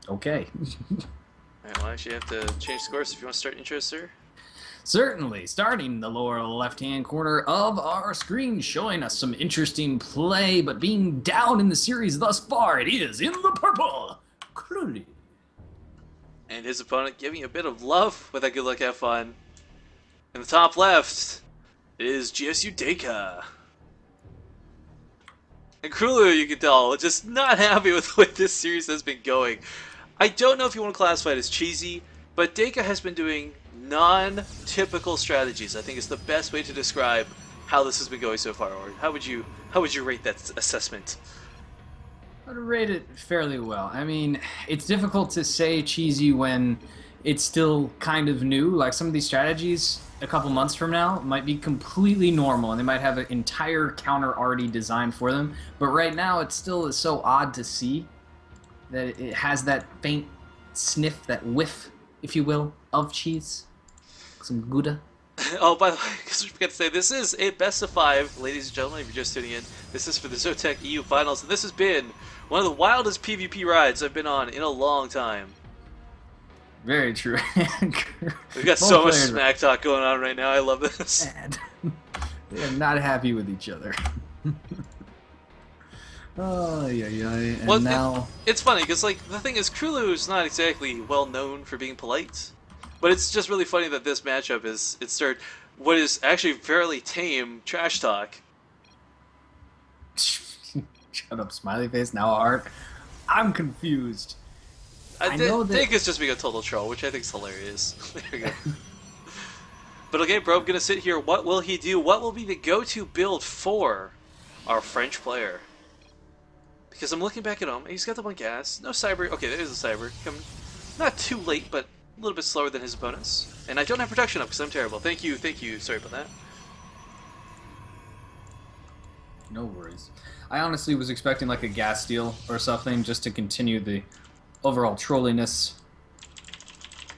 Okay. Alright, well, actually, you have to change scores if you want to start intro, sir. Certainly, starting in the lower left-hand corner of our screen, showing us some interesting play, but being down in the series thus far, it is in the purple, Krolu. And his opponent giving a bit of love with that good luck, have fun. In the top left is GSUDeca. And Krolu, you can tell, just not happy with the way this series has been going. I don't know if you want to classify it as cheesy, but Deca has been doing non-typical strategies. I think is the best way to describe how this has been going so far. Or how would you rate that assessment? I'd rate it fairly well. I mean, it's difficult to say cheesy when it's still kind of new. Like some of these strategies, a couple months from now, might be completely normal, and they might have an entire counter already designed for them. But right now, it still is so odd to see that it has that faint sniff, that whiff, if you will, of cheese. Some Gouda. Oh, by the way, because we forgot to say, this is a best of 5, ladies and gentlemen, if you're just tuning in. This is for the ZOTAC EU Finals, and this has been one of the wildest PvP rides I've been on in a long time. Very true. We've got so much smack talk going on right now, I love this. They are not happy with each other. Oh, yeah. And well, now... it's funny, because like, the thing is, Krolu is not exactly well known for being polite. But it's just really funny that this matchup is started what is actually fairly tame trash talk. Shut up, smiley face. Now art. I'm confused. I think it's just being a total troll, which I think is hilarious. There we go. But okay, bro, I'm gonna sit here. What will he do? What will be the go-to build for our French player? Because I'm looking back at him. He's got the one gas. No cyber. Okay, there's a cyber. Coming not too late, but a little bit slower than his opponents. And I don't have protection up because I'm terrible. Thank you. Sorry about that. No worries. I honestly was expecting like a gas steal or something just to continue the overall trolliness.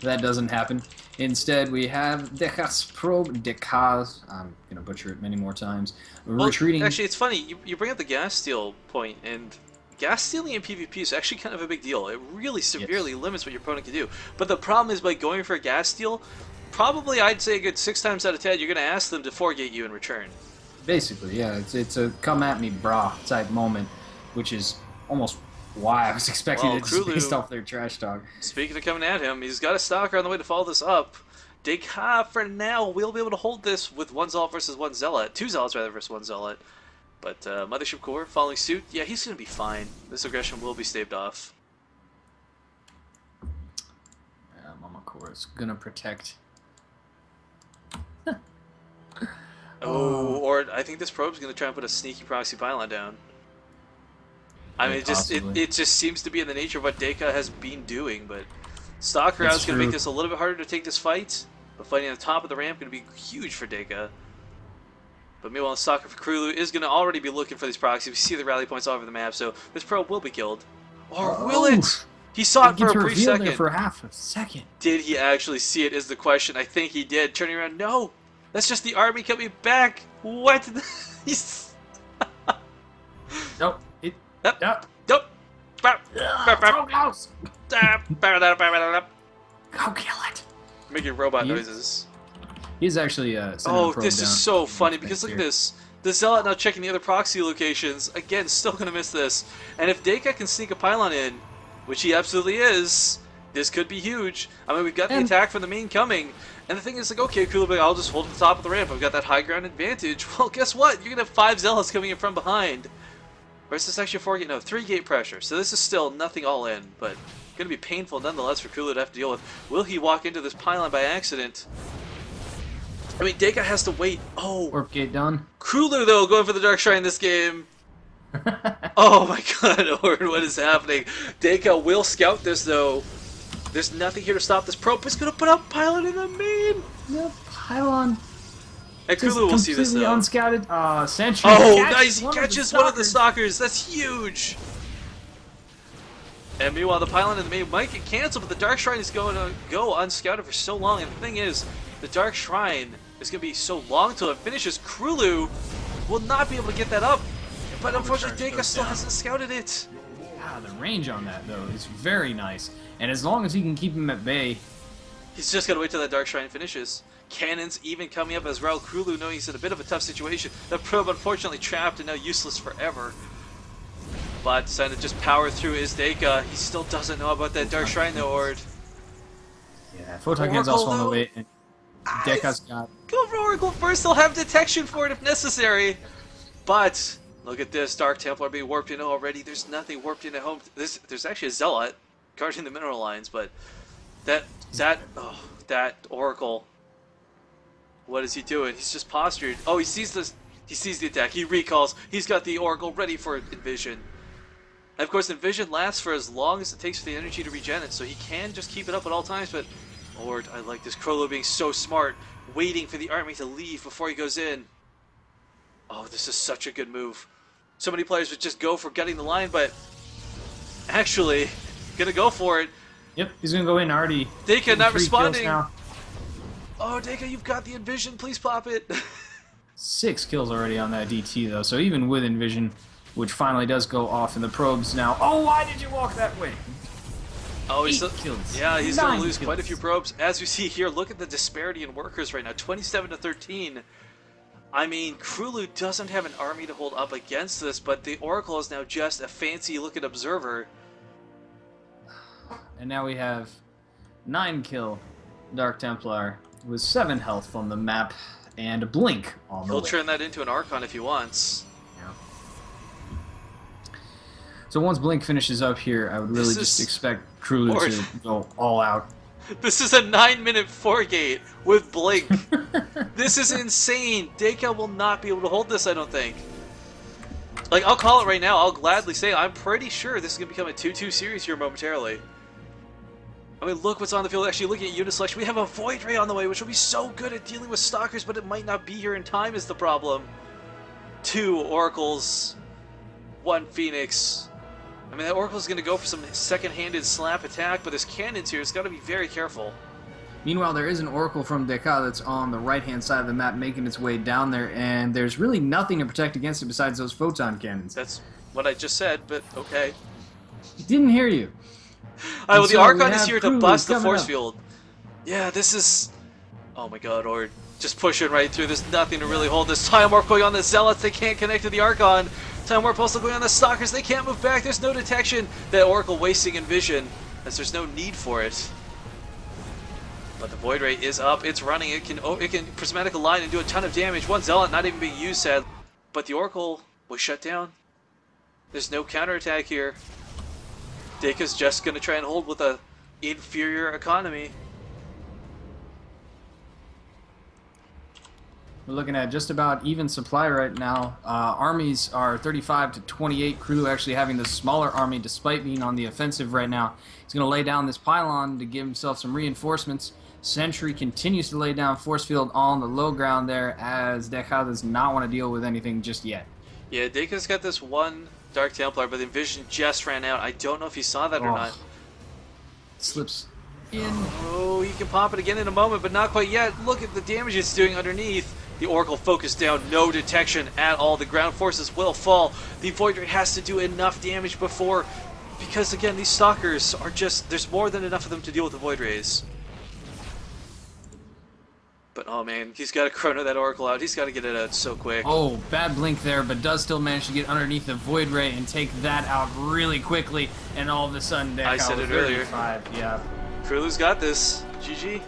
That doesn't happen. Instead, we have Decas. I'm going to butcher it many more times. Well, retreating. Actually, it's funny. You bring up the gas steal point, and gas stealing in PvP is actually kind of a big deal. It really severely limits what your opponent can do. But the problem is by going for a gas steal, probably I'd say a good 6 times out of 10, you're going to ask them to forgate you in return. Basically, yeah. It's a come at me, brah type moment, which is almost why I was expecting it just based off their trash talk. Speaking of coming at him, he's got a stalker on the way to follow this up. Deca, for now, will be able to hold this with 1 Zealot versus 1 Zealot. 2 Zealots, rather, versus 1 Zealot. But Mothership Core following suit. Yeah, he's going to be fine. This aggression will be staved off. Mama Core is going to protect. Oh, or I think this probe's going to try and put a sneaky proxy pylon down. I mean, it just seems to be in the nature of what Deca has been doing, but Stalker out is going to make this a little bit harder to take this fight. But fighting on the top of the ramp is going to be huge for Deca. But meanwhile, Stalker for Krolu is going to already be looking for these proxies. We see the rally points all over the map, so this probe will be killed. Or will it? He saw it for a brief second. There for half a second. Did he actually see it is the question. I think he did. Turning around, no! That's just the army coming back! What? He's... Nope. Nope. Nope. So close. Go kill it. Making robot noises. He's actually oh, this is so funny because look at this. The Zealot now checking the other proxy locations. Again, still gonna miss this. And if Deca can sneak a pylon in, which he absolutely is, this could be huge. I mean, we've got the attack from the main coming. And the thing is, like, okay, cool, but I'll just hold at the top of the ramp. I've got that high ground advantage. Well, guess what? You're gonna have 5 Zealots coming in from behind. Or is this actually a 4-gate? No, 3-gate pressure. So this is still nothing all in, but going to be painful nonetheless for Krolu to have to deal with. Will he walk into this pylon by accident? I mean, Deca has to wait. Oh. Warp gate done. Krolu, though, going for the Dark Shrine this game. Oh my god, Orin, what is happening? Deca will scout this, though. There's nothing here to stop this probe. It's going to put up pylon in the main. No, pylon. And Krolu will see this, though. Unscouted. Sentry. Oh, nice! He catches one of the stalkers. That's huge. And meanwhile, the pylon in the main might get canceled, but the Dark Shrine is going to go unscouted for so long. And the thing is, the Dark Shrine is going to be so long till it finishes. Krolu will not be able to get that up. But unfortunately, Deca still hasn't scouted it. God, the range on that, though, is very nice. And as long as he can keep him at bay... He's just got to wait till that Dark Shrine finishes. Cannons even coming up as Raul Krolu, knowing he's in a bit of a tough situation. That probe unfortunately trapped and now useless forever. But decided to just power through his ZOTAC. He still doesn't know about that Dark Shrine though, Ord. Yeah, Photon Cannon's also on the way. And ZOTAC's got... Go for Oracle first, they'll have detection for it if necessary. But, look at this, Dark Templar being warped in already. There's nothing warped in at home. There's actually a Zealot guarding the mineral lines, but that Oracle... What is he doing? He's just postured. Oh, he sees the attack. He recalls. He's got the Oracle ready for Envision. And of course, Envision lasts for as long as it takes for the energy to regen it, so he can just keep it up at all times, but... Lord, I like this. Krolu being so smart, waiting for the army to leave before he goes in. Oh, this is such a good move. So many players would just go for gutting the line, but... Actually, gonna go for it. Yep, he's gonna go in already. ZOTAC not responding. Oh, ZOTAC, you've got the Envision. Please pop it. 6 kills already on that DT, though. So even with Envision, which finally does go off in the probes now. Oh, why did you walk that way? Oh, he's kills. Yeah, he's going to lose kills. quite a few probes. As you see here, look at the disparity in workers right now. 27 to 13. I mean, Krolu doesn't have an army to hold up against this, but the Oracle is now just a fancy-looking observer. And now we have 9 kill Dark Templar with 7 health from the map and a blink on the way. He'll turn that into an Archon if he wants. Yeah. So once blink finishes up here, I would really just expect Krolu to go all out. This is a 9-minute 4-gate with blink. This is insane. ZOTAC will not be able to hold this, I don't think. Like, I'll call it right now. I'll gladly say I'm pretty sure this is going to become a 2-2 series here momentarily. I mean, look what's on the field. Actually, looking at unit selection, we have a Void Ray on the way, which will be so good at dealing with Stalkers, but it might not be here in time is the problem. 2 Oracles, 1 Phoenix. I mean, that Oracle's going to go for some second-handed slap attack, but his cannons here has got to be very careful. Meanwhile, there is an Oracle from ZOTAC that's on the right-hand side of the map making its way down there, and there's really nothing to protect against it besides those photon cannons. That's what I just said, but okay. He didn't hear you. Alright, well, the so Archon is here to bust the force up. field. Yeah, this is... Oh my god, or just pushing right through. There's nothing to really hold this. Time Warp going on the Zealots. They can't connect to the Archon. Time Warp also going on the Stalkers. They can't move back. There's no detection. That Oracle wasting Envision, as there's no need for it. But the Void Ray is up. It's running. It can prismatic align and do a ton of damage. One Zealot not even being used, sad. But the Oracle was shut down. There's no counterattack here. ZOTAC's just going to try and hold with a inferior economy. We're looking at just about even supply right now. Armies are 35 to 28. Krolu actually having the smaller army despite being on the offensive right now. He's going to lay down this pylon to give himself some reinforcements. Sentry continues to lay down force field on the low ground there as ZOTAC does not want to deal with anything just yet. Yeah, ZOTAC's got this one Dark Templar, but the Envision just ran out. I don't know if he saw that or not. Slips in. Oh, he can pop it again in a moment, but not quite yet. Look at the damage it's doing underneath. The Oracle focused down, no detection at all. The ground forces will fall. The Void Ray has to do enough damage before, because again, these Stalkers are just, there's more than enough of them to deal with the Void Rays. But oh man, he's got to chrono that Oracle out. He's got to get it out so quick. Oh, bad blink there, but does still manage to get underneath the Void Ray and take that out really quickly. And all of a sudden, I said it earlier. Yeah. Krolu's got this. GG.